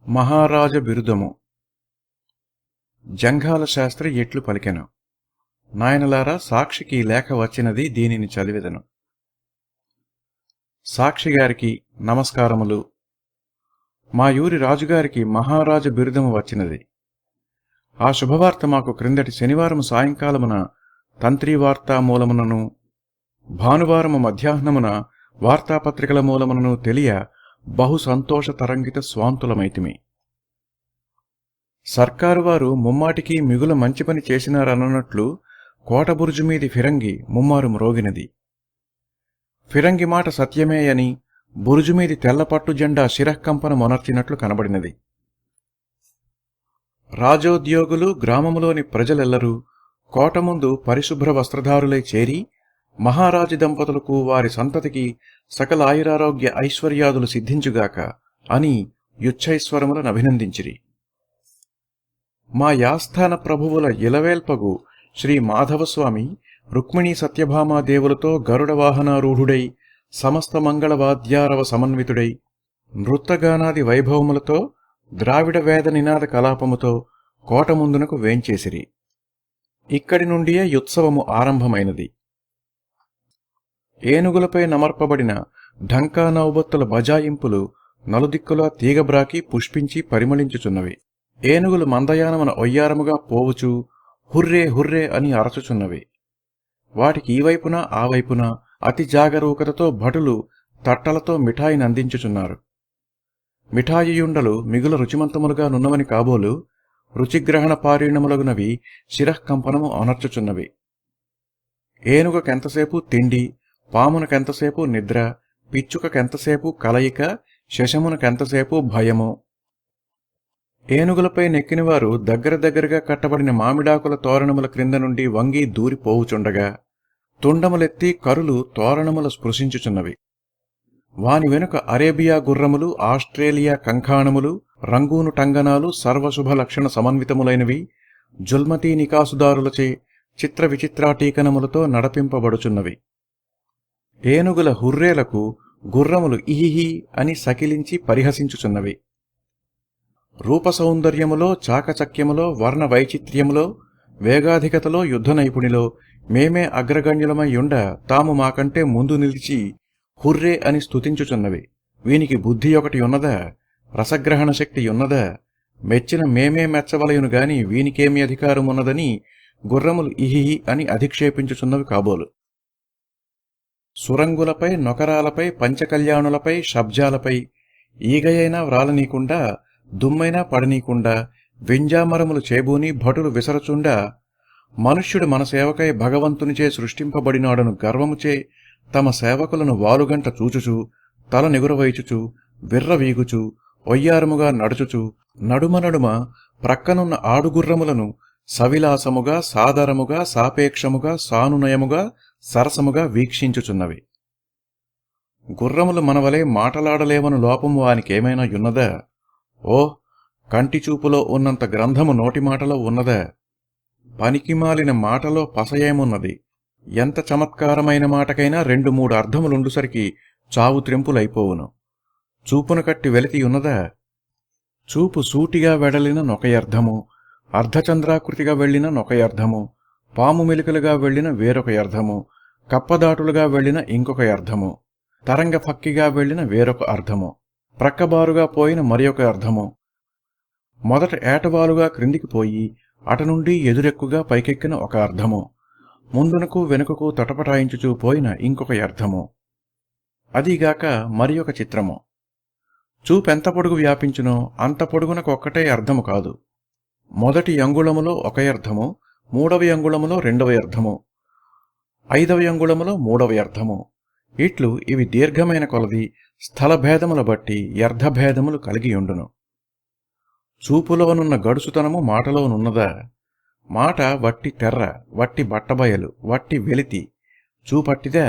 మహారాజ బిరుదము. జంఘాల శాస్త్రి ఎట్లు పలికెను. నాయనలారా, సాక్షికి లేఖ వచ్చినది, దీనిని చదివెదను. సాక్షిగారికి నమస్కారములు. మా యూరి రాజుగారికి మహారాజ బిరుదము వచ్చినది. ఆ శుభవార్త మాకు క్రిందటి శనివారము సాయంకాలమున తంత్రివార్తా మూలమునను భానువారము మధ్యాహ్నమున వార్తాపత్రికల మూలమునను తెలియ బహు సంతోష తరంగిత స్వాంతులమైతిమి. సర్కారు వారు ముమ్మాటికి మిగుల మంచి పని చేసినారన్నట్లు కోటబురుజు మీది ఫిరంగి ముమ్మారు మ్రోగినది. ఫిరంగి మాట సత్యమే అని బురుజు మీది తెల్లపట్టు జెండా శిరఃకంపన మొనర్చినట్లు కనబడినది. రాజోద్యోగులు గ్రామములోని ప్రజలెల్లరూ కోట ముందు పరిశుభ్ర వస్త్రధారులై చేరి మహారాజు దంపతులకు వారి సంతతికి సకల ఆయురారోగ్య ఐశ్వర్యాదులు సిద్ధించుగాక అని యుచ్చైశ్వరములను అభినందించిరి. మా యాస్థాన ప్రభువుల ఇలవేల్పగు శ్రీ మాధవస్వామి రుక్మిణీ సత్యభామాదేవులతో గరుడ వాహనారూఢుడై సమస్త మంగళవాద్యారవ సమన్వితుడై నృత్తగానాది వైభవములతో ద్రావిడ వేద నినాద కలాపముతో కోట ముందునకు వేంచేసిరి. ఇక్కడి నుండియే యుత్సవము ఆరంభమైనది. ఏనుగులపై నమర్పబడిన ఢంకా నౌబత్తుల బజాయింపులు నలుదిక్కులా తీగబ్రాకి పుష్పించి పరిమళించుచున్నవి. ఏనుగులు మందయానమున ఒయ్యారముగా పోవుచూ హుర్రే హుర్రే అని అరచుచున్నవి. వాటికి ఈ వైపున ఆ వైపున అతి జాగరూకతతో భటులు తట్టలతో మిఠాయిని అందించుచున్నారు. మిఠాయియుండలు మిగుల రుచిమంతములుగా నున్నవని కాబోలు రుచిగ్రహణ పారీణములగునవి శిరఃకంపనము అనర్చుచున్నవి. ఏనుగకెంతసేపు తిండి, పామునకెంతసేపు నిద్ర, పిచ్చుకకెంతసేపు కలయిక, శశమునకెంతసేపు భయము. ఏనుగులపై నెక్కినవారు దగ్గరగా కట్టబడిన మామిడాకుల తోరణముల క్రింద నుండి వంగి దూరిపోవుచుండగా తుండములెత్తి కరులు తోరణముల స్పృశించుచున్నవి. వాని వెనుక అరేబియా గుర్రములు, ఆస్ట్రేలియా కంకాణములు, రంగూను టంగనాలు సర్వశుభ లక్షణ సమన్వితములైనవి జుల్మతీ నికాసుదారులచే చిత్ర విచిత్రాటీకనములతో నడపింపబడుచున్నవి. ఏనుగుల హుర్రేలకు గుర్రములు ఇహిహి అని సకిలించి పరిహసించుచున్నవి. రూపసౌందర్యములో, చాకచక్యములో, వర్ణ వైచిత్ర్యములో, వేగాధికతలో, యుద్ధ నైపుణిలో మేమే అగ్రగణ్యులమయ్యుండ తాము మాకంటే ముందు నిలిచి హుర్రే అని స్తుతించుచున్నవి. వీనికి బుద్ధి ఒకటి ఉన్నదా? రసగ్రహణ శక్తి ఉన్నదా? మెచ్చిన మేమే మెచ్చవలయును గాని వీనికేమి అధికారమున్నదని గుర్రములు ఇహిహి అని అధిక్షేపించుచున్నవి కాబోలు. సురంగులపై, నొకరాలపై, పంచకళ్యాణులపై, షబ్జాలపై ఈగయైనా వ్రాలనీకుండా, దుమ్మైనా పడనీకుండా వింజామరములు చేబూని భటులు విసరచుండా మనుష్యుడు మన సేవకై భగవంతునిచే సృష్టింపబడినాడను గర్వముచే తమ సేవకులను వాలుగంట చూచుచు, తల నిగురవైచుచు, విర్రవీగుచు, ఒయ్యారముగా నడుచుచు, నడుమ ప్రక్కనున్న ఆడుగుర్రములను సవిలాసముగా, సాదరముగా, సాపేక్షముగా, సానునయముగా, సరసముగా వీక్షించుచున్నవి. గుర్రములు మనవలే మాటలాడలేవను లోపము వానికేమైనా యున్నదా? ఓ, కంటిచూపులో ఉన్నంత గ్రంథము నోటి మాటలో ఉన్నదా? పనికిమాలిన మాటలో పసయేమున్నది? ఎంత చమత్కారమైన మాటకైనా 2-3 అర్థములుండుసరికి చావు త్రెంపులైపోవును. చూపున కట్టి వెలితి ఉన్నదా? చూపు సూటిగా వెడలిన నొకయర్థము, అర్ధచంద్రాకృతిగా వెళ్లిన నొకయర్థము, పాము మెలికలుగా వెళ్లిన వేరొక అర్థము, కప్పదాటులుగా వెళ్లిన ఇంకొక అర్థము, తరంగ ఫక్కిగా వెళ్లిన వేరొక అర్థము, ప్రక్కబారుగా పోయిన మరియొక అర్థము, మొదట ఏటవాలుగా క్రిందికి పోయి అటనుండి ఎదురెక్కుగా పైకెక్కిన ఒక అర్థము, ముందునకు వెనుకకు తటపటాయించుచూ పోయిన ఇంకొక అర్థము. అదీగాక మరియొక చిత్రము. చూపెంత పొడుగు వ్యాపించునో అంత పొడుగునకొక్కటే అర్థము కాదు. మొదటి అంగుళములో ఒక అర్థము, 3వ అంగుళములో 2వ అర్థము, 5వ అంగుళములో 3వ అర్థము. ఇట్లు ఇవి దీర్ఘమైన కొలది స్థలభేదముల బట్టి అర్థభేదములు కలిగియుండును. చూపులోనున్న గడుసుతనము మాటలోనున్నదా? మాట వట్టి తెర్ర, వట్టి బట్టబయలు, వట్టి వెలితి. చూపట్టిదా?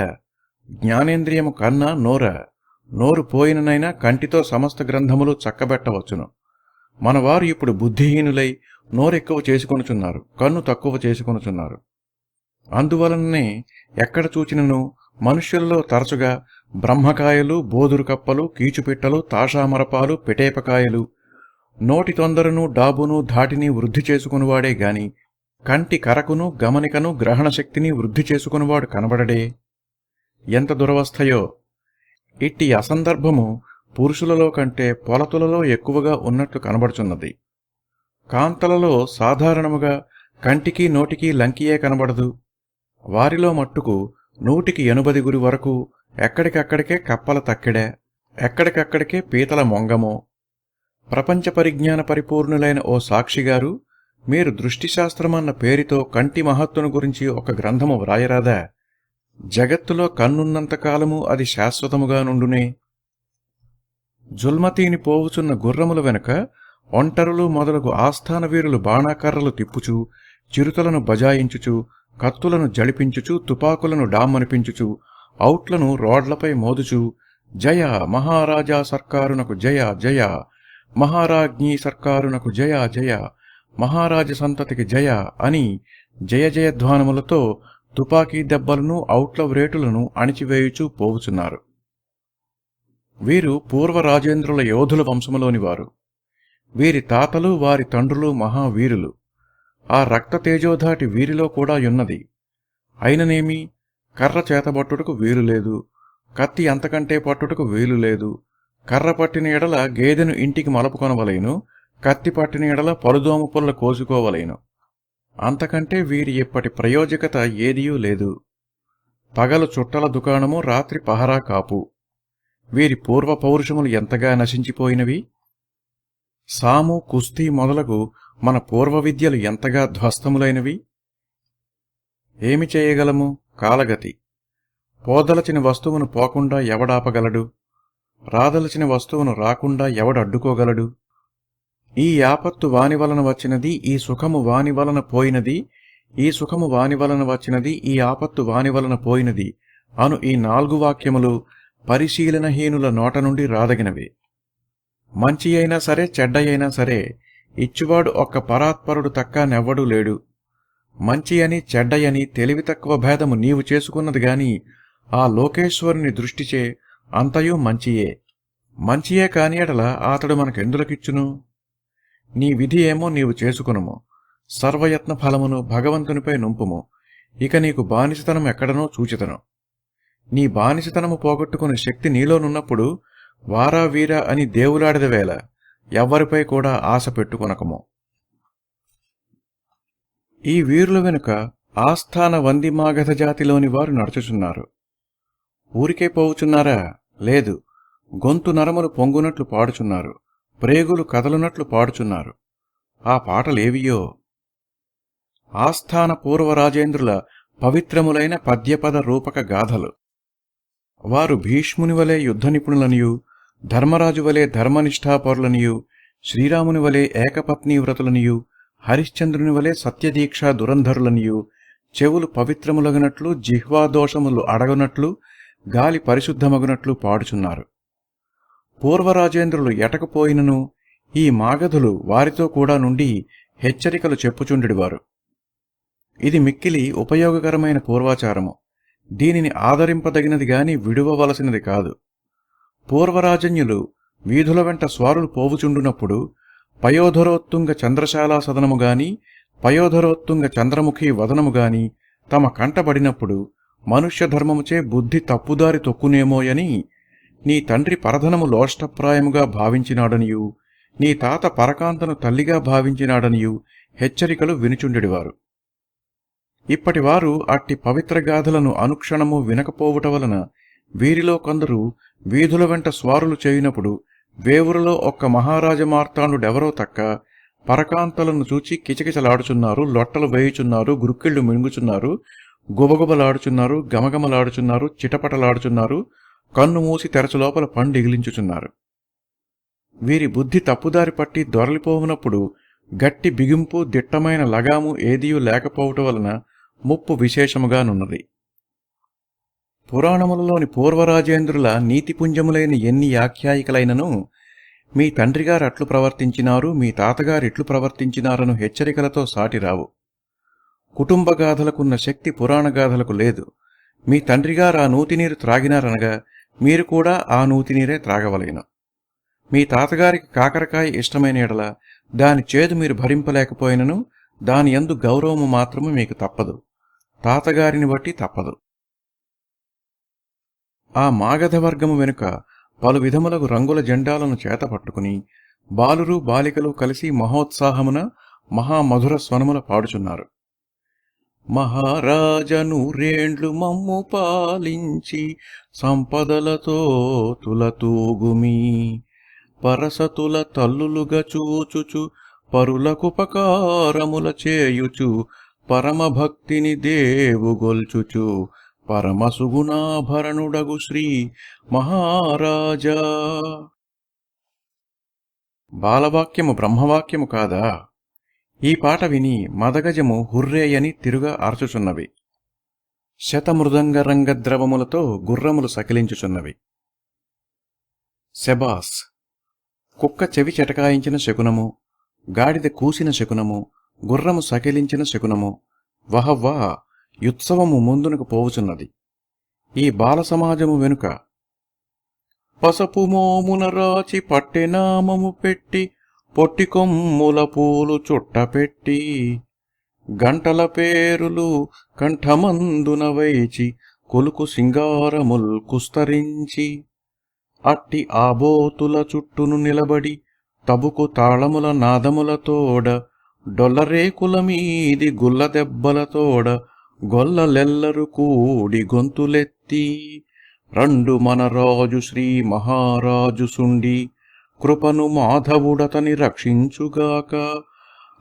జ్ఞానేంద్రియము కన్నా నోర. నోరు పోయిననైనా కంటితో సమస్త గ్రంథములు చక్కబెట్టవచ్చును. మనవారు ఇప్పుడు బుద్ధిహీనులై నోరెక్కువ చేసుకొనుచున్నారు, కన్ను తక్కువ చేసుకొనుచున్నారు. అందువలననే ఎక్కడ చూచినను మనుష్యులలో తరచుగా బ్రహ్మకాయలు, బోదురు కప్పలు, కీచుపిట్టలు, తాషామరపాలు, పెటేపకాయలు, నోటి తొందరను డాబును ధాటిని వృద్ధి చేసుకునివాడే గాని కంటి కరకును గమనికను గ్రహణశక్తిని వృద్ధి చేసుకునివాడు కనబడడే. ఎంత దురవస్థయో! ఇట్టి అసందర్భము పురుషులలో కంటే పొలతులలో ఎక్కువగా ఉన్నట్లు కనబడుచున్నది. కాంతలలో సాధారణముగా కంటికి నోటికి లంకియే కనబడదు. వారిలో మట్టుకు 180 వరకు ఎక్కడికక్కడికే కప్పల తక్కెడే, ఎక్కడికక్కడికే పీతల మొంగమో. ప్రపంచ పరిజ్ఞాన పరిపూర్ణులైన ఓ సాక్షిగారు, మీరు దృష్టిశాస్త్రమన్న పేరుతో కంటి మహత్తును గురించి ఒక గ్రంథము వ్రాయరాదా? జగత్తులో కన్నున్నంతకాలము అది శాశ్వతముగా నుండునే. జుల్మతీని పోవుచున్న గుర్రముల వెనుక ఒంటరులు మొదలగు ఆస్థాన వీరులు బాణాకర్రలు తిప్పుచూ, చిరుతలను బజాయించుచు, కత్తులను జడిపించుచు, తుపాకులను డామ్మనిపించుచు, ఔట్లను రోడ్లపై మోదుచు, జయ మహారాజా సర్కారునకు జయ జయ, మహారాజ్ఞీ సర్కారునకు జయ జయ, మహారాజ సంతతికి జయ అని జయ జయధ్వానములతో తుపాకీ దెబ్బలను ఔట్ల వ్రేటులను అణిచివేయుచూ పోవుచున్నారు. వీరు పూర్వ రాజేంద్రుల యోధుల వంశములోనివారు. వీరి తాతలు వారి తండ్రులు మహావీరులు. ఆ రక్త తేజోధాటి వీరిలో కూడా యున్నది. అయిననేమి, కర్ర చేతబట్టుటకు వీలులేదు, కత్తి అంతకంటే పట్టుటకు వీలులేదు. కర్ర పట్టిన ఎడల గేదెను ఇంటికి మలపుకొనవలెను, కత్తి పట్టిన ఎడల పలుదోమ పుల్ల కోసుకోవలెను. అంతకంటే వీరి ఇప్పటి ప్రయోజకత ఏదియూ లేదు. పగలు చుట్టల దుకాణము, రాత్రి పహరా కాపు. వీరి పూర్వ పౌరుషములు ఎంతగా నశించిపోయినవి! సాము, కుస్తీ మొదలగు మన పూర్వ విద్యలు ఎంతగా ధ్వస్తములైనవి! ఏమి చేయగలము? కాలగతి. పోదలచిన వస్తువును పోకుండా ఎవడాపగలడు? రాదలచిన వస్తువును రాకుండా ఎవడడ్డుకోగలడు? ఈ యాపత్తు వాని వలన వచ్చినది, ఈ సుఖము వాని వలన పోయినది, ఈ సుఖము వాని వలన వచ్చినది, ఈ ఆపత్తు వాని వలన పోయినది అను ఈ 4 వాక్యములు పరిశీలనహీనుల నోట నుండి రాదగినవి. మంచి అయినా సరే, చెడ్డ అయినా సరే, ఇచ్చువాడు ఒక్క పరాత్పరుడు తక్క నెవ్వడూ లేడు. మంచి అని చెడ్డయని తెలివి తక్కువ భేదము నీవు చేసుకున్నది గాని ఆ లోకేశ్వరుని దృష్టిచే అంతయూ మంచియే. మంచియే కాని ఎడల అతడు మనకెందులకిచ్చును? నీ విధి ఏమో నీవు చేసుకునుము. సర్వయత్న ఫలమును భగవంతునిపై నుంపుము. ఇక నీకు బానిసతనం ఎక్కడనో చూచితను. నీ బానిసతనము పోగొట్టుకునే శక్తి నీలోనున్నప్పుడు వారా వీరా అని దేవులాడిదవేళ ఎవ్వరిపై కూడా ఆశ పెట్టుకొనకము. ఈ వీరుల వెనుక ఆస్థాన వందిమాగధ జాతిలోని వారు నడుచుచున్నారు. ఊరికే పోవుచున్నారా? లేదు. గొంతు నరములు పొంగునట్లు పాడుచున్నారు, ప్రేగులు కదలునట్లు పాడుచున్నారు. ఆ పాటలేవియో ఆస్థాన పూర్వరాజేంద్రుల పవిత్రములైన పద్యపద రూపక గాథలు. వారు భీష్ముని వలె యుద్ధ నిపుణులనియు, ధర్మరాజు వలె ధర్మనిష్ఠాపరులనియు, శ్రీరాముని వలె ఏకపత్నీ వ్రతులనియు, హరిశ్చంద్రుని వలె సత్యదీక్షా దురంధరులనియు, చెవులు పవిత్రములగునట్లు, జిహ్వాదోషములు అడగునట్లు, గాలి పరిశుద్ధమగునట్లు పాడుచున్నారు. పూర్వరాజేంద్రులు ఎటకపోయినను ఈ మాగధులు వారితో కూడా నుండి హెచ్చరికలు చెప్పుచుండెడివారు. ఇది మిక్కిలి ఉపయోగకరమైన పూర్వాచారము. దీనిని ఆదరింపదగినది గాని విడువవలసినది కాదు. పూర్వరాజన్యులు వీధుల వెంట స్వారులు పోవుచుండునప్పుడు పయోధరోత్తుంగ చంద్రశాలా సదనము గాని, పయోధరోత్తుంగ చంద్రముఖి వదనముగాని తమ కంటబడినప్పుడు మనుష్యధర్మముచే బుద్ధి తప్పుదారి తొక్కునేమోయని నీ తండ్రి పరధనము లోష్టప్రాయముగా భావించినాడనియు, నీ తాత పరకాంతను తల్లిగా భావించినాడనియు హెచ్చరికలు వినుచుండెడివారు. ఇప్పటివారు అట్టి పవిత్రగాథలను అనుక్షణము వినకపోవుట వలన వీరిలో కొందరు వీధుల వెంట స్వారులు చేయునప్పుడు వేవురులో ఒక్క మహారాజమార్తాండుడెవరో తక్క పరకాంతలను చూచి కిచకిచలాడుచున్నారు, లొట్టలు వేయుచున్నారు, గురుక్కిళ్లు మింగుచున్నారు, గుబగుబలాడుచున్నారు, గమగమలాడుచున్నారు, చిటపటలాడుచున్నారు, కన్ను మూసి తెరచులోపల పండిగిలించుచున్నారు. వీరి బుద్ధి తప్పుదారి పట్టి దొరలిపోవునప్పుడు గట్టి బిగింపు, దిట్టమైన లగాము ఏదియూ లేకపోవుట వలన ముప్పు విశేషముగానున్నది. పురాణములలోని పూర్వరాజేంద్రుల నీతిపుంజములైన ఎన్ని ఆఖ్యాయికలైనను మీ తండ్రిగారు అట్లు ప్రవర్తించినారు, మీ తాతగారిట్లు ప్రవర్తించినారను హెచ్చరికలతో సాటిరావు. కుటుంబగాథలకున్న శక్తి పురాణగాథలకు లేదు. మీ తండ్రిగారు ఆ నూతినీరు త్రాగినారనగా మీరు కూడా ఆ నూతినీరే త్రాగవలేను. మీ తాతగారికి కాకరకాయ ఇష్టమైన ఎడల దాని చేదు మీరు భరింపలేకపోయినను దాని యందు గౌరవము మాత్రము మీకు తప్పదు, తాతగారిని బట్టి తప్పదు. ఆ మాగధ వర్గము వెనుక పలు విధములకు రంగుల జెండాలను చేతపట్టుకుని బాలురు బాలికలు కలిసి మహోత్సాహమున మహామధుర స్వనముల పాడుచున్నారు. మహారాజను రేండ్లు మమ్ము పాలించి సంపదలతో తులతూగుమి, పరసతుల తల్లులుగా చూచుచు పరులకుపకారముల చేయుచు, పరమభక్తిని దేవుగొల్చుచు పరమసుగుణాభరణుడగు శ్రీ మహారాజా. బాలవాక్యము బ్రహ్మవాక్యము కాదా? ఈ పాట విని మదగజము హుర్రేయని తిరుగా అరచుచున్నవి. శతమృదంగ రంగద్రవములతో గుర్రములు సకిలించుచున్నవి. శబాస్! కుక్క చెవి చెటకాయించిన శకునము, గాడిద కూసిన శకునము, గుర్రము సకిలించిన శకునము. వహవ్వా! యుత్సవము ముందునకు పోవుచున్నది. ఈ బాల సమాజము వెనుక పసపు మోమున రాచి పట్టెనామము పెట్టి, పొట్టి కొమ్ముల పూలు చుట్టపెట్టి, గంటల పేరులు కంఠమందున వైచి, కొలుకు సింగారముల్ కుస్తరించి, అట్టి ఆబోతుల చుట్టును నిలబడి తబుకు తాళముల నాదములతోడ, డొల్లరేకుల మీది గుల్ల దెబ్బలతోడ, గొల్లలెల్లరు కూడి గొంతులెత్తి, రెండు మన రాజు శ్రీ మహారాజు సుండి, కృపను మాధవుడతని రక్షించుగాక,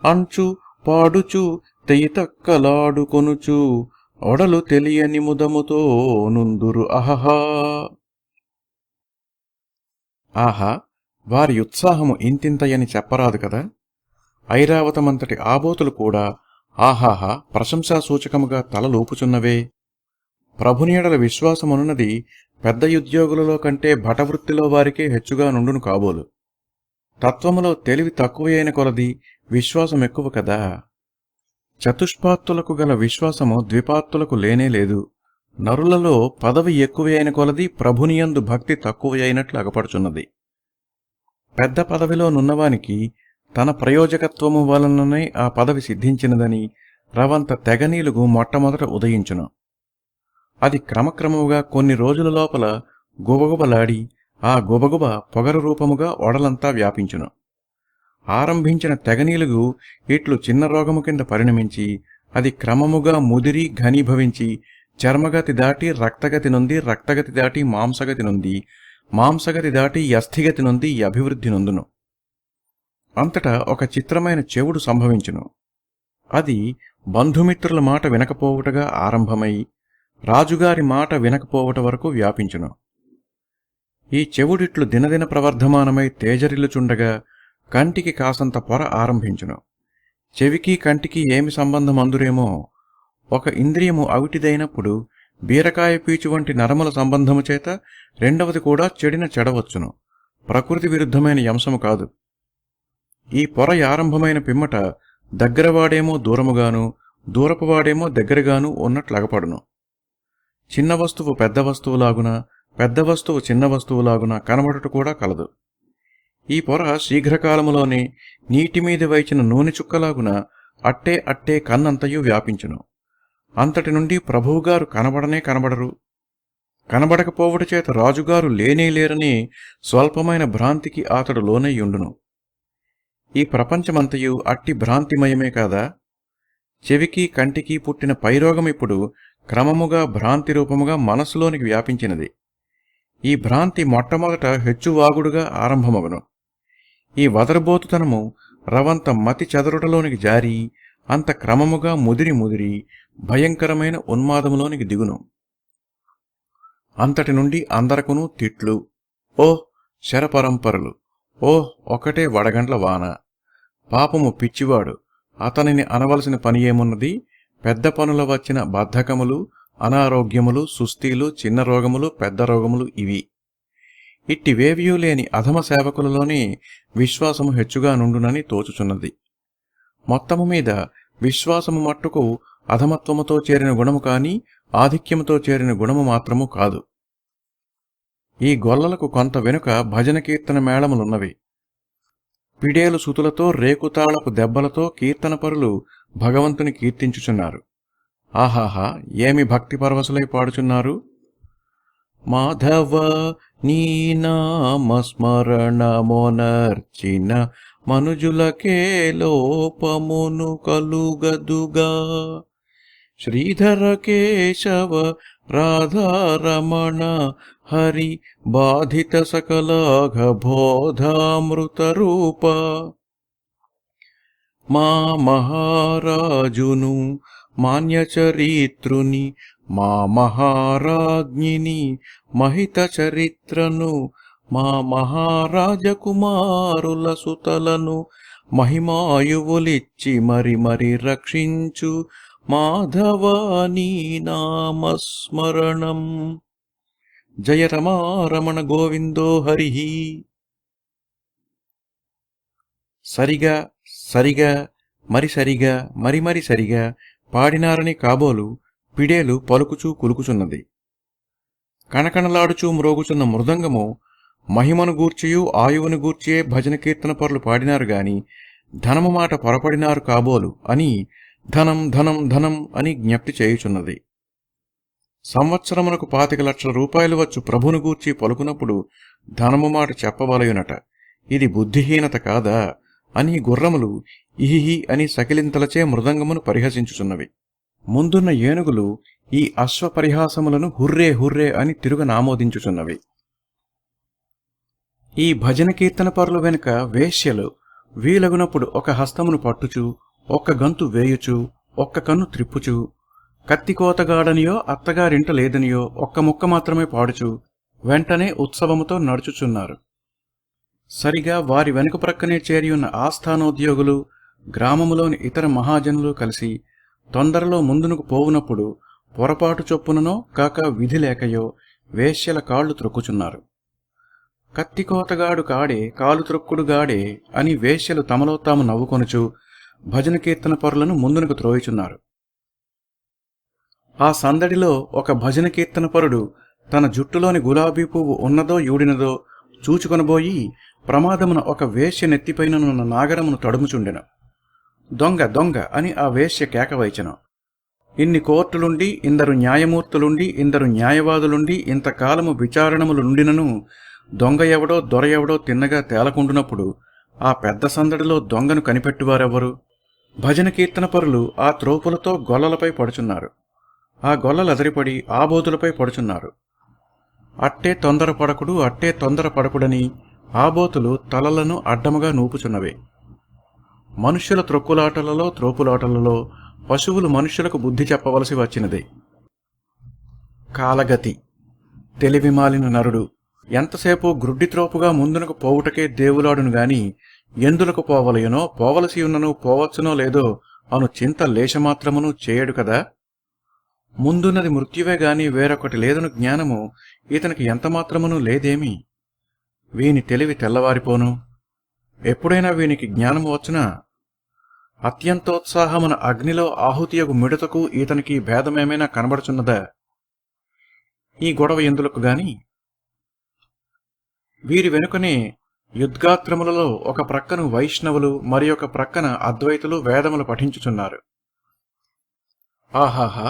అంచు పాడుచు తెయితక్కలాడుకొనుచు, ఒడలు తెలియని ముదముతో నుందురు అహహా. ఆహా! వారి ఉత్సాహము ఇంతింతయని చెప్పరాదు కదా. ఐరావతమంతటి ఆబోతులు కూడా ఆహాహా ప్రశంసాసూచకముగా తలలూపుచున్నవే. ప్రభునీడల విశ్వాసమునున్నది పెద్ద ఉద్యోగులలో కంటే భటవృత్తిలో వారికే హెచ్చుగా నుండును కాబోలు. తత్వములో తెలివి తక్కువైన కొలది విశ్వాసమెక్కువ కదా. చతుష్పాత్తులకు గల విశ్వాసము ద్విపాత్తులకు లేనేలేదు. నరులలో పదవి ఎక్కువైన కొలది ప్రభునియందు భక్తి తక్కువైనట్లు అగపడుచున్నది. పెద్ద పదవిలో నున్నవానికి తన ప్రయోజకత్వము వలననే ఆ పదవి సిద్ధించినదని రవంత తెగనీలుగు మొట్టమొదట ఉదయించును. అది క్రమక్రమముగా కొన్ని రోజుల లోపల గుబగుబలాడి ఆ గుబగుబ పొగరు రూపముగా ఒడలంతా వ్యాపించును. ఆరంభించిన తెగనీలుగు ఇట్లు చిన్న రోగము కింద పరిణమించి అది క్రమముగా ముదిరి ఘనీభవించి చర్మగతి దాటి రక్తగతి నొంది, రక్తగతి దాటి మాంసగతి నొంది, మాంసగతి దాటి యస్థిగతి నొంది అభివృద్ధి నొందును. అంతటా ఒక చిత్రమైన చెవుడు సంభవించును. అది బంధుమిత్రుల మాట వినకపోవుటగా ఆరంభమై రాజుగారి మాట వినకపోవట వరకు వ్యాపించును. ఈ చెవుడిట్లు దినదిన ప్రవర్ధమానమై తేజరిల్లుచుండగా కంటికి కాసంత పొర ఆరంభించును. చెవికి కంటికి ఏమి సంబంధం అందురేమో. ఒక ఇంద్రియము అవిటిదైనప్పుడు బీరకాయ పీచు వంటి నరముల సంబంధము చేత రెండవది కూడా చెడవచ్చును. ప్రకృతి విరుద్ధమైన అంశము కాదు. ఈ పొర ఆరంభమైన పిమ్మట దగ్గరవాడేమో దూరముగాను, దూరపువాడేమో దగ్గరగాను ఉన్నట్లగపడును. చిన్న వస్తువు పెద్ద వస్తువులాగున, పెద్ద వస్తువు చిన్న వస్తువులాగున కనబడుట కూడా కలదు. ఈ పొర శీఘ్రకాలములోనే నీటిమీద వైచిన నూనె చుక్కలాగున అట్టే అట్టే కన్నంతయు వ్యాపించును. అంతటి నుండి ప్రభువుగారు కనబడరు. కనబడకపోవుట చేత రాజుగారు లేనేలేరని స్వల్పమైన భ్రాంతికి అతడు లోనయ్యుండును. ఈ ప్రపంచమంతయు అట్టి భ్రాంతిమయమే కాదా? చెవికి కంటికి పుట్టిన పైరోగమిప్పుడు క్రమముగా భ్రాంతి రూపముగా మనస్సులోనికి వ్యాపించినది. ఈ భ్రాంతి మొట్టమొదట హెచ్చువాగుడుగా ఆరంభమగును. ఈ వదరబోతుతనము రవంత మతి చదరుటలోనికి జారి అంత క్రమముగా ముదిరి భయంకరమైన ఉన్మాదములోనికి దిగును. అంతటి నుండి అందరకును తిట్లు, ఓహ్ శరపరంపరలు, ఓహ్ ఒకటే వడగండ్ల వాన, పాపము పిచ్చివాడు, అతనిని అనవలసిన పని ఏమున్నది, పెద్ద పనుల వచ్చిన బద్ధకములు, అనారోగ్యములు, సుస్థీలు, చిన్న రోగములు, పెద్ద రోగములు ఇవి. ఇట్టివేవియూ లేని అధమ సేవకులలోనే విశ్వాసము హెచ్చుగా నుండునని తోచుచున్నది. మొత్తము మీద విశ్వాసము మట్టుకు అధమత్వముతో చేరిన గుణము కాని ఆధిక్యముతో చేరిన గుణము మాత్రము కాదు. ఈ గొల్లలకు కొంత వెనుక భజన కీర్తన మేళములున్నవి. పిడేలు సుతులతో రేకుతాళపు దెబ్బలతో కీర్తనపరులు భగవంతుని కీర్తించుచున్నారు. ఆహాహా, ఏమి భక్తి పరవశులై పాడుచున్నారు! మాధవ నీ నామస్మరణమొనర్చిన మనుజులకే లోపమును కలుగదుగా. శ్రీధర కేశవ రాధారమణ హరి బాధిత సకలాఘ బోధామృత రూప. మా మహారాజును మాన్యచరిత్రుని మా మహారాజ్ఞిని మహిత చరిత్రను మా మహారాజకుమారుల సుతలను మహిమాయువులిచ్చి మరి మరి రక్షించు మాధవానీ నామస్మరణం. జయ రమారమణ గోవిందో హరి. సరిగా సరిగా మరి సరిగా మరి మరి సరిగా పాడినారని కాబోలు పిడేలు పలుకుచూ కులుకుచున్నది. కణకణలాడుచూ మ్రోగుచున్న మృదంగము మహిమను గూర్చియు ఆయువును గూర్చియే భజన కీర్తన పరులు పాడినారు గాని ధనము మాట పొరపడినారు కాబోలు అని ధనం ధనం ధనం అని జ్ఞప్తి చేయుచున్నది. సంవత్సరమునకు 25 లక్షల రూపాయలు వచ్చు ప్రభును గూర్చి పలుకునప్పుడు ధనము మాట చెప్పవలయునట. ఇది బుద్ధిహీనత కాదా అని గుర్రములు ఇహిహి అని సకిలింతలచే మృదంగమును పరిహసించుచున్నవి. ముందున్న ఏనుగులు ఈ అశ్వపరిహాసములను హుర్రే హుర్రే అని తిరుగనామోదించుచున్నవి. ఈ భజన కీర్తన పరుల వెనుక వేశ్యలు వీలగునప్పుడు ఒక హస్తమును పట్టుచు, ఒక్క గంతు వేయుచు, ఒక్క కన్ను త్రిప్పుచు, కత్తికోతగాడనియో అత్తగారింట లేదనియో ఒక్క ముక్క మాత్రమే పాడుచు వెంటనే ఉత్సవముతో నడుచుచున్నారు. సరిగా వారి వెనుక ప్రక్కనే చేరియున్న ఆస్థానోద్యోగులు, గ్రామములోని ఇతర మహాజనులు కలిసి తొందరలో ముందునకు పోవునప్పుడు పొరపాటు చొప్పుననో కాక విధి లేకయో వేశ్యల కాళ్లు త్రొక్కుచున్నారు. కత్తికోతగాడు కాడే కాలు త్రొక్కుడు గాడే అని వేశ్యలు తమలో తాము నవ్వుకొనుచు భజన కీర్తన పరులను ముందునకు త్రోయుచున్నారు. ఆ సందడిలో ఒక భజన కీర్తన పరుడు తన జుట్టులోని గులాబీ పువ్వు ఉన్నదో యూడినదో చూచుకొనబోయి ప్రమాదమున ఒక వేశ్య నెత్తిపైననున్న నాగరమును తడుముచుండెను. దొంగ దొంగ అని ఆ వేశ్య కేకవైచెను. ఇన్ని కోర్టులుండి, ఇందరు న్యాయమూర్తులుండి, ఇందరు న్యాయవాదులుండి, ఇంతకాలము విచారణములు నుండినను దొంగ ఎవడో దొర ఎవడో తిన్నగా తేలకుండునప్పుడు ఆ పెద్ద సందడిలో దొంగను కనిపెట్టువారెవ్వరు? భజన కీర్తన పరులు ఆ త్రోపులతో గొల్లలపై పడుచున్నారు. ఆ గొల్లలెదరిపడి ఆబోతులపై పడుచున్నారు. అట్టే తొందరపడకుడు, అట్టే తొందరపడకుడని ఆబోతులు తలలను అడ్డముగా నూపుచున్నవే. మనుష్యుల త్రొక్కులాటలలో త్రోపులాటలలో పశువులు మనుష్యులకు బుద్ధి చెప్పవలసి వచ్చినదే. కాలగతి తెలివిమాలిన నరుడు ఎంతసేపు గ్రుడ్డిత్రోపుగా ముందునకు పోవుటకే దేవులాడును గాని ఎందులకు పోవలయనో, పోవలసియున్నను, పోవచ్చునో లేదో అను చింత లేశమాత్రమును చేయడు కదా. ముందున్నది మృత్యువే గాని వేరొకటి లేదను జ్ఞానము ఇతనికి ఎంతమాత్రమునూ లేదేమి? వీని తెలివి తెల్లవారిపోను. ఎప్పుడైనా వీనికి జ్ఞానము వచ్చునా? అత్యంతోత్సాహమున అగ్నిలో ఆహుతియగు మిడతకు ఈతనికి భేదమేమైనా కనబడుచున్నదా? ఈ గొడవ ఎందులకు గాని? వీరి వెనుకనే యుద్గాత్రములలో ఒక ప్రక్కను వైష్ణవులు మరి ఒక ప్రక్కన అద్వైతులు వేదములు పఠించుచున్నారు. ఆహాహా,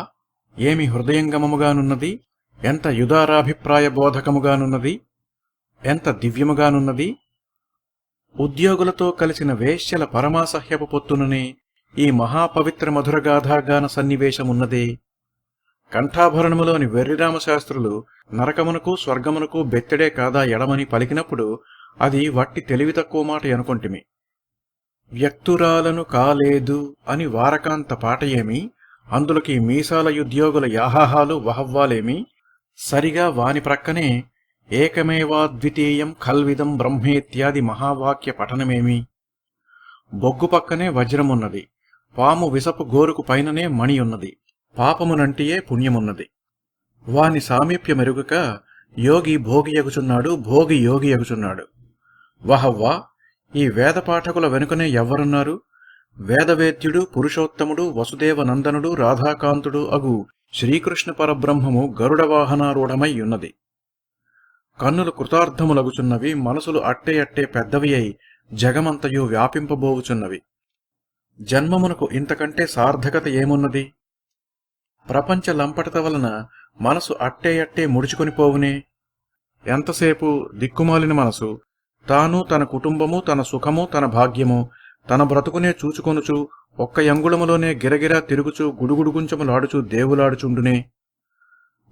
ఏమి హృదయంగమముగానున్నది! ఎంత యుదారాభిప్రాయ బోధకముగానున్నది! ఎంత దివ్యముగానున్నది! ఉద్యోగులతో కలిసిన వేశ్యల పరమాసహ్యపు పొత్తుననే ఈ మహాపవిత్ర మధురగాథాగాన సన్నివేశమున్నదే. కంఠాభరణములోని వెర్రిరామశాస్త్రులు నరకమునకు స్వర్గమునకు బెత్తెడే కాదా ఎడమని పలికినప్పుడు అది వట్టి తెలివి తక్కువ మాట అనుకొంటిమి. వ్యక్తురాలను కాలేదు అని వారకాంత పాట ఏమి, అందులోకి మీసాల ఉద్యోగుల యాహాహాలు వహవ్వాలేమి? సరిగా వాని ప్రక్కనే ఏకమేవాద్వితీయం ఖల్విదం బ్రహ్మేత్యాది మహావాక్య పఠనమేమి? బొగ్గు పక్కనే వజ్రమున్నది, పాము విసపు గోరుకు పైననే మణియున్నది, పాపమునంటియే పుణ్యమున్నది. వాని సామీప్యమెరుగక యోగి భోగియగుచున్నాడు, భోగి యోగి యగుచున్నాడు. వహవ్వా, ఈ వేదపాఠకుల వెనుకనే ఎవ్వరున్నారు? వేదవేద్యుడు, పురుషోత్తముడు, వసుదేవనందనుడు, రాధాకాంతుడు అగు శ్రీకృష్ణ పరబ్రహ్మము గరుడ వాహనారూఢమై ఉన్నది. కన్నులు కృతార్థములగుచున్నవి, మనసులు అట్టే అట్టే పెద్దవి అయి జగమంతయు వ్యాపింపబోవుచున్నవి. జన్మమునకు ఇంతకంటే సార్థకత ఏమున్నది? ప్రపంచ లంపటత వలన మనసు అట్టే అట్టే ముడుచుకొనిపోవునే. ఎంతసేపు దిక్కుమాలిన మనసు తాను, తన కుటుంబము, తన సుఖము, తన భాగ్యము, తన బ్రతుకునే చూచుకొనుచు ఒక్క యంగుళములోనే గిరగిరా తిరుగుచూ గుడుగుడుగుంచములాడుచూ దేవులాడుచుండునే.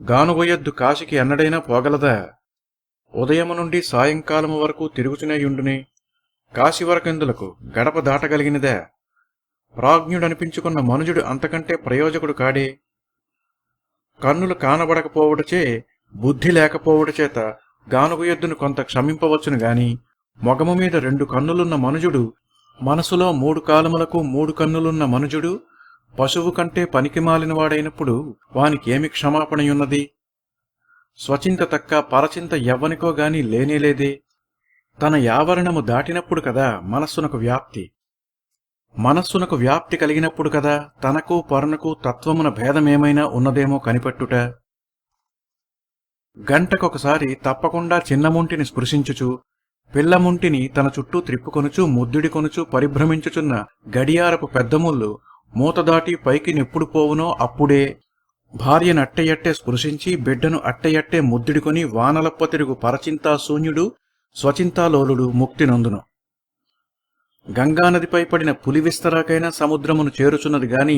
గానుగొయ్యొద్దు కాశికి ఎన్నడైనా పోగలదా? ఉదయము నుండి సాయంకాలము వరకు తిరుగుచునేయుండునే. కాశి వరకెందులకు, గడప దాటగలిగినదా? ప్రాజ్ఞుడనిపించుకున్న మనుజుడు అంతకంటే ప్రయోజకుడు కాడే. కన్నులు కానబడకపోవుటచే, బుద్ధి లేకపోవుటచేత గానుగొయ్యొద్దును కొంత క్షమింపవచ్చును గాని, మొగము మీద 2 కన్నులున్న మనుజుడు, మనసులో 3 కాలములకు 3 కన్నులున్న మనుజుడు పశువు కంటే పనికిమాలినవాడైనప్పుడు వానికేమి క్షమాపణయున్నది? స్వచింత తక్క పరచింత ఎవ్వనికో గాని లేనేలేదే. తన యావరణము దాటినప్పుడు కదా మనస్సునకు వ్యాప్తి. మనస్సునకు వ్యాప్తి కలిగినప్పుడు కదా తనకు పరునకు తత్వమున భేదమేమైనా ఉన్నదేమో కనిపెట్టుట. గంటకొకసారి తప్పకుండా చిన్నముంటిని స్పృశించుచు, పిల్లముంటిని తన చుట్టూ త్రిప్పుకొనుచు ముద్దుడికొనుచు పరిభ్రమించుచున్న గడియారపు పెద్దముళ్ళు మూతదాటి పైకి నెప్పుడు పోవునో అప్పుడే భార్యను అట్టెయట్టే స్పృశించి బిడ్డను అట్టెయట్టే ముద్దుడికొని వానలప్ప తిరుగు పరచింతా శూన్యుడు స్వచింతాలోలుడు ముక్తి నొందును. గంగానదిపై పడిన పులి విస్తరాకైనా సముద్రమును చేరుచున్నది గాని,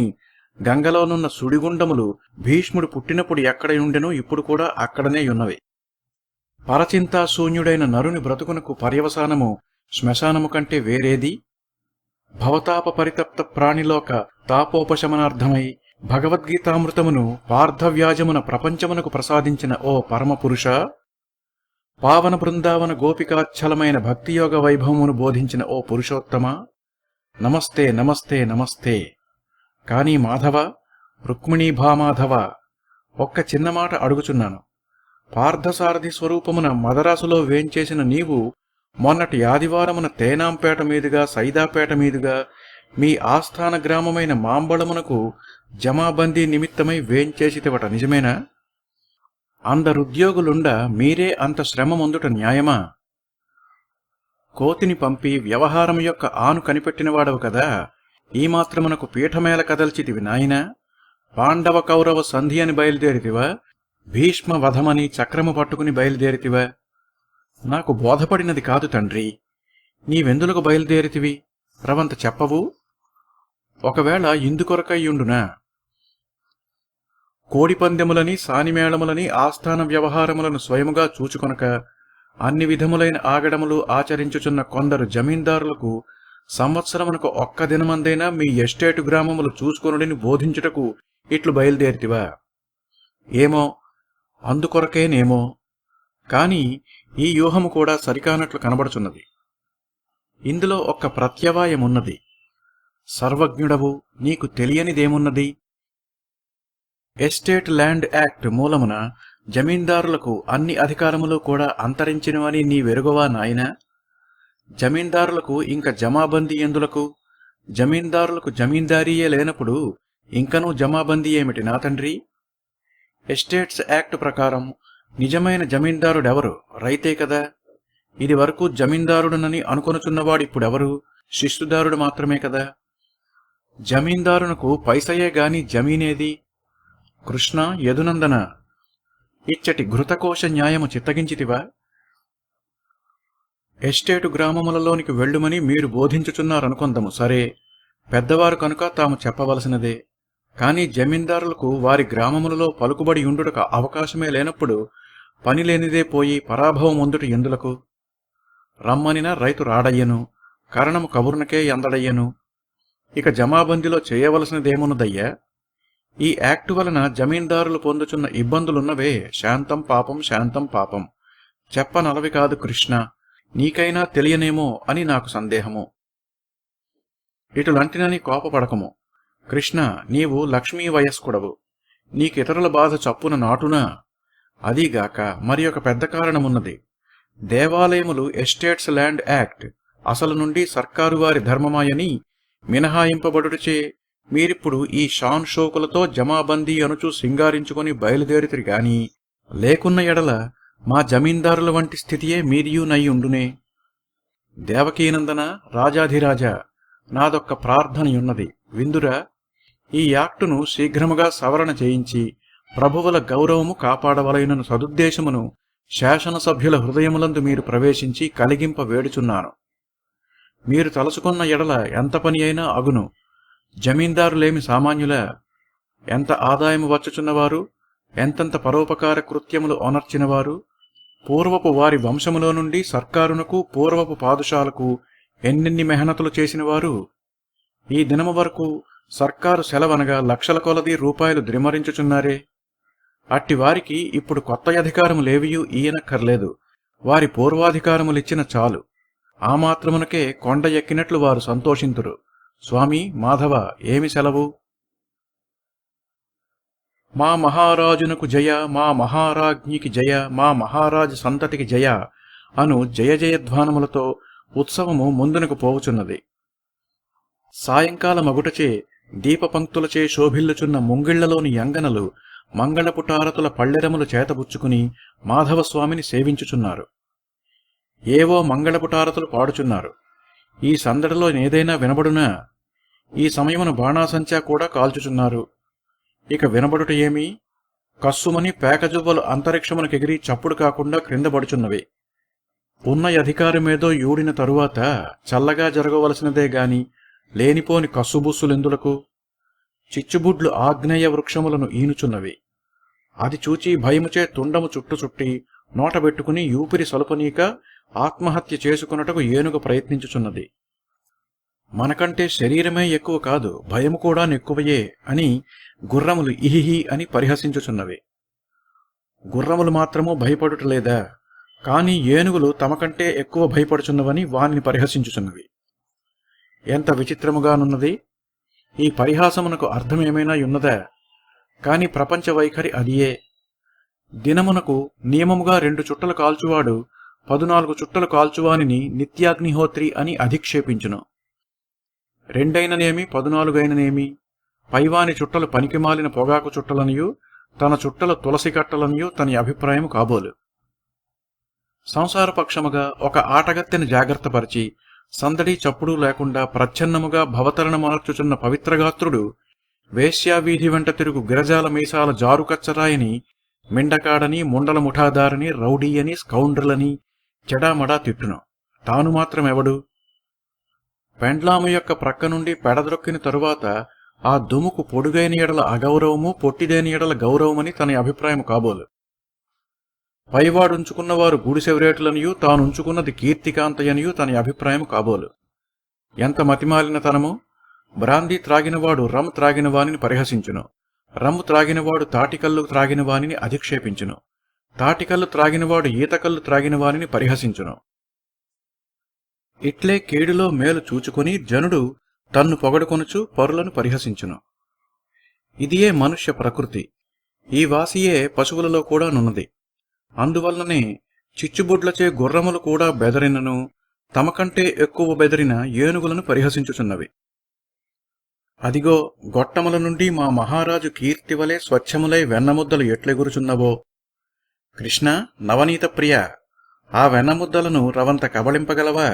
గంగలోనున్న సుడిగుండములు భీష్ముడు పుట్టినప్పుడు ఎక్కడయుండెనో ఇప్పుడు కూడా అక్కడనే యున్నవి. పరచింతా శూన్యుడైన నరుని బ్రతుకునకు పర్యవసానము శ్మశానము కంటే వేరేది? భవతాప పరితప్త ప్రాణిలోక తాపోపశమనార్థమై భగవద్గీతామృతమును పార్థవ్యాజమున ప్రపంచమునకు ప్రసాదించిన ఓ పరమపురుష, పావన బృందావన గోపికాచ్చలమైన భక్తియోగ వైభవమును బోధించిన ఓ పురుషోత్తమ, నమస్తే నమస్తే నమస్తే. కాని మాధవ, రుక్మిణీభామాధవ, ఒక్క చిన్నమాట అడుగుచున్నాను. పార్థసారథి స్వరూపమున మదరాసులో వేంచేసిన నీవు మొన్నటి ఆదివారమున తేనాంపేట మీదుగా సైదాపేట మీదుగా మీ ఆస్థాన గ్రామమైన మాంబళమునకు జమాబందీ నిమిత్తమై వేంచేసితివట, నిజమేనా? అందరుద్యోగులుండ మీరే అంత శ్రమ ముందుట న్యాయమా? కోతిని పంపి వ్యవహారం యొక్క ఆను కనిపెట్టినవాడవు కదా, ఈ మాత్రమునకు పీఠమేల కదల్చితివి నాయనా? పాండవ కౌరవ సంధి అని బయలుదేరితివా? భీష్మ వధమని చక్రము పట్టుకుని బయలుదేరితివా? నాకు బోధపడినది కాదు తండ్రి. నీవెందులకు బయలుదేరితివి? రవంత చెప్పవు? ఒకవేళ ఇందుకొరకయ్యుండునా? కోడిపందెములని సానిమేళములని ఆస్థాన వ్యవహారములను స్వయముగా చూచుకొనక అన్ని విధములైన ఆగడములు ఆచరించుచున్న కొందరు జమీందారులకు సంవత్సరమునకు ఒక్క దినమందైనా మీ ఎస్టేటు గ్రామములు చూసుకొనుడిని బోధించుటకు ఇట్లు బయలుదేరితివా? ఏమో, అందుకొరకేనేమో. కాని ఈ వ్యూహము కూడా సరికానట్లు కనబడుచున్నది. ఇందులో ఒక్క ప్రత్యవాయమున్నది. సర్వజ్ఞుడవు, నీకు తెలియనిదేమున్నది? ఎస్టేట్ ల్యాండ్ యాక్ట్ మూలమున జమీందారులకు అన్ని అధికారములు కూడా అంతరించినవని నీవెరుగవా నాయనా? జమీందారులకు ఇంక జమాబందీ ఎందులకు? జమీందారులకు జమీందారీయే లేనప్పుడు ఇంకనూ జమాబందీ ఏమిటి నా తండ్రి? ఎస్టేట్స్ యాక్ట్ ప్రకారం నిజమైన జమీందారుడెవరు? రైతే కదా. ఇది వరకు జమీందారుడునని అనుకొనుచున్నవాడిప్పుడెవరు? శిస్తుదారుడు మాత్రమే కదా. జమీందారునకు పైసయే గాని జమీనేది? కృష్ణ యదునందన, ఇచ్చటి ఘృతకోశ న్యాయము చిత్తగించితివా? ఎస్టేటు గ్రామములలోనికి వెళ్ళుమని మీరు బోధించుచున్నారనుకొందము, సరే, పెద్దవారు కనుక తాము చెప్పవలసినదే. కాని జమీందారులకు వారి గ్రామములలో పలుకుబడి ఉండుటకు అవకాశమే లేనప్పుడు పనిలేనిదే పోయి పరాభవం ముందుట ఎందులకు? రమ్మనిన రైతు రాడయ్యను, కరణము కబుర్నకే ఎందడయ్యను. ఇక జమాబందీలో చేయవలసినదేమున్నదయ్యా? ఈ యాక్టు వలన జమీందారులు పొందుచున్న ఇబ్బందులున్నవే శాంతం పాపం శాంతం పాపం. చెప్పనలవి కాదు కృష్ణ, నీకైనా తెలియనేమో అని నాకు సందేహము. ఇటులంటినని కోపపడకము కృష్ణ. నీవు లక్ష్మీ వయస్కుడవు, నీకితరుల బాధ చప్పున నాటునా? అదీగాక మరి ఒక పెద్ద కారణమున్నది. దేవాలయములు ఎస్టేట్స్ ల్యాండ్ యాక్ట్ అసలు నుండి సర్కారు వారి ధర్మమాయని మినహాయింపబడుటచే మీరిప్పుడు ఈ షాన్ షోకులతో జమాబందీ అనుచూ సింగారించుకొని బయలుదేరితిరి గాని, లేకున్న ఎడల మా జమీందారుల వంటి స్థితియే మీదియునయ్యుండునే. దేవకీనందన, రాజాధిరాజా, నాదొక్క ప్రార్థనయున్నది విందురా. ఈ యాక్టును శీఘ్రముగా సవరణ చేయించి ప్రభువుల గౌరవము కాపాడవలైనను సదుద్దేశమును శాసనసభ్యుల హృదయములందు మీరు ప్రవేశించి కలిగింప వేడుచున్నాను. మీరు తలచుకున్న ఎడల ఎంత పని అయినా అగును. జమీందారులేమి సామాన్యుల? ఎంత ఆదాయము వచ్చుచున్నవారు, ఎంతంత పరోపకార కృత్యములు ఒనర్చినవారు. పూర్వపు వారి వంశములో నుండి సర్కారునకు, పూర్వపు పాదుషాలకు ఎన్నెన్ని మెహనతులు చేసినవారు. ఈ దినము వరకు సర్కారు సెలవనగా లక్షల కొలది రూపాయలు ద్రిమరించుచున్నారే. అట్టివారికి ఇప్పుడు కొత్త అధికారములేవియూ ఈయనక్కర్లేదు. వారి పూర్వాధికారములిచ్చిన చాలు. ఆ మాత్రమునకే కొండ ఎక్కినట్లు వారు సంతోషింతురు. స్వామి మాధవ, ఏమి సెలవు? మా మహారాజునకు జయ, మా మహారాజ్ఞికి జయ, మా మహారాజు సంతతికి జయ అను జయ జయధ్వానములతో ఉత్సవము ముందునకు పోవుచున్నది. సాయంకాల మగుటచే దీపపంక్తులచే శోభిల్లుచున్న ముంగిళ్లలోని యంగనలు మంగళపుటారతుల పళ్ళెరములు చేతబుచ్చుకుని మాధవస్వామిని సేవించుచున్నారు. ఏవో మంగళపుటారతులు పాడుచున్నారు. ఈ సందడిలో నేదైనా వినబడునా? ఈ సమయమున బాణాసంచా కూడా కాల్చుచున్నారు. ఇక వినబడుట ఏమి? కస్సుమని పేకజువ్వలు అంతరిక్షమునకెగిరి చప్పుడు కాకుండా క్రిందబడుచున్నవి. ఉన్న అధికారమేదో యూడిన తరువాత చల్లగా జరగవలసినదే గాని లేనిపోని కస్సుబుస్సులెందులకు? చిచ్చుబుడ్లు ఆగ్నేయ వృక్షములను ఈనుచున్నవి. అది చూచి భయముచే తుండము చుట్టుచుట్టి నోటబెట్టుకుని యూపిరి సలుపనీక ఆత్మహత్య చేసుకున్నటకు ఏనుగు ప్రయత్నించుచున్నది. మనకంటే శరీరమే ఎక్కువ కాదు, భయము కూడా నెక్కువయే అని గుర్రములు ఇహిహి అని పరిహసించుచున్నవి. గుర్రములు మాత్రము భయపడుటలేదా? కాని ఏనుగులు తమకంటే ఎక్కువ భయపడుచున్నవని వానిని పరిహసించుచున్నవి. ఎంత విచిత్రముగానున్నది! ఈ పరిహాసమునకు అర్థమేమైనా యున్నదా? కాని ప్రపంచ వైఖరి అదియే. దినమునకు నియమముగా 2 చుట్టలు కాల్చువాడు 14 చుట్టలు కాల్చువానిని నిత్యాగ్నిహోత్రి అని అధిక్షేపించును. 2 14 పైవాని చుట్టలు పనికిమాలిన పొగాకు చుట్టలనియూ తన చుట్టలు తులసి కట్టలనియూ తన అభిప్రాయం కాబోలు. సంసారపక్షముగా ఒక ఆటగత్తెను జాగ్రత్తపరిచి సందడి చప్పుడు లేకుండా ప్రచ్ఛన్నముగా భవతరణమనర్చుచున్న పవిత్రగాత్రుడు వేశ్యావీధి వెంట తిరుగు గిరజాల మీసాల జారుకచ్చరాయని, మిండకాడని, ముండల ముఠాదారని, రౌడీయని, స్కౌండ్రలని చెడామడా తిట్టును. తాను మాత్రమెవడు? పెండ్లాము యొక్క ప్రక్క నుండి పెడద్రొక్కిన తరువాత ఆ దుముకు పొడుగైన ఎడల అగౌరవము, పొట్టిదేని ఎడల గౌరవమని తన అభిప్రాయం కాబోలు. పైవాడుంచుకున్నవారు గూడిసెవరేటులనియూ తానుంచుకున్నది కీర్తికాంతయనియూ తన అభిప్రాయం కాబోలు. ఎంత మతిమాలినతనము! బ్రాందీ త్రాగినవాడు రమ్ త్రాగిన వానిని పరిహసించును. రమ్ము త్రాగినవాడు తాటికల్లు త్రాగిన వానిని అధిక్షేపించును. తాటికల్లు త్రాగినవాడు ఈతకల్లు త్రాగిన వానిని పరిహసించును. ఇట్లే కేడులో మేలు చూచుకొని జనుడు తన్ను పొగడుకొనుచు పరులను పరిహసించును. ఇదియే మనుష్య ప్రకృతి. ఈ వాసియే పశువులలో కూడా నున్నది. అందువల్లనే చిచ్చుబుడ్లచే గుర్రములు కూడా బెదరినను తమకంటే ఎక్కువ బెదరిన ఏనుగులను పరిహసించుచున్నవి. అదిగో గొట్టముల నుండి మా మహారాజు కీర్తివలే స్వచ్ఛములై వెన్నముద్దలు ఎట్లెగురుచున్నవో. కృష్ణ నవనీత ప్రియ, ఆ వెన్నముద్దలను రవంత కబళింపగలవా?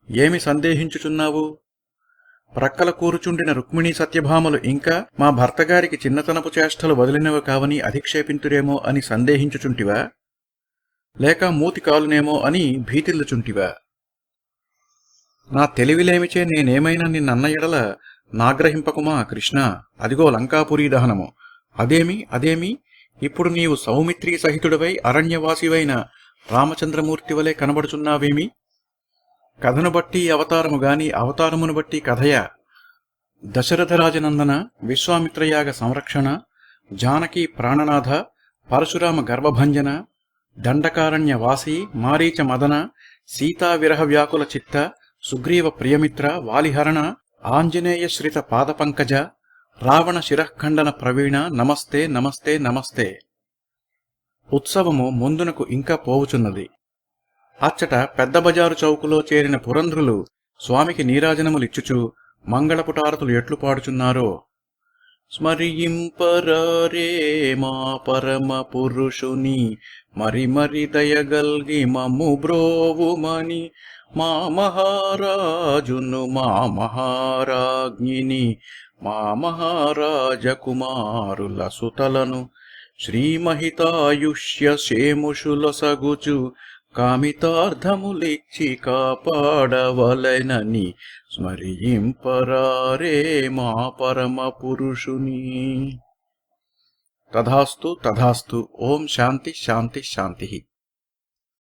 ఏమి సందేహించుచున్నావు? ప్రక్కల కూరుచుండిన రుక్మిణీ సత్యభామలు ఇంకా మా భర్తగారికి చిన్నతనపు చేష్టలు వదిలినవి కావని అధిక్షేపింతురేమో అని సందేహించుచుంటివా? లేక మూతి కాలునేమో అని భీతిల్లుచుంటివా? నా తెలివిలేమిచే నేనేమైనా నిన్నన్న ఎడల నాగ్రహింపకుమా కృష్ణ. అదిగో లంకాపురీ దహనము. అదేమి ఇప్పుడు నీవు సౌమిత్రీ సహితుడవై అరణ్యవాసివైన రామచంద్రమూర్తి వలె కనబడుచున్నావేమి? కథను బట్టి అవతారము గాని అవతారమును బట్టి కథయా? దశరథరాజనందన, విశ్వామిత్రయాగ సంరక్షణ, జానకీ ప్రాణనాథ, పరశురామ గర్భభంజన, దండకారణ్య వాసి, మారీచ మదన, సీతా విరహ వ్యాకుల చిత్త, సుగ్రీవ ప్రియమిత్ర, వాలిహరణ, ఆంజనేయ శ్రిత పాదపంకజ, రావణ శిరఃఖండన ప్రవీణ, నమస్తే నమస్తే నమస్తే. ఉత్సవము ముందునకు ఇంకా పోవుచున్నది. అచ్చట పెద్ద బజారు చౌకులో చేరిన పురంధ్రులు స్వామికి నీరాజనములిచ్చుచు మంగళపుటారతులు ఎట్లు పాడుచున్నారో. స్మరింపరారే మా పరమ పురుషుని మరి మరి దయగల్గి మమ్ము బ్రోవుమని మా మహారాజును మా మహారాజ్ఞిని మా మహారాజకుమారుల సుతలను శ్రీమహితాయుష్య శేముషుల సగుచు కామితార్థములిచ్చి కాపాడవలెనని స్మరింపరారే మా పరమ పురుషుని. తథాస్తు తథాస్తు. ఓం శాంతి శాంతి శాంతి.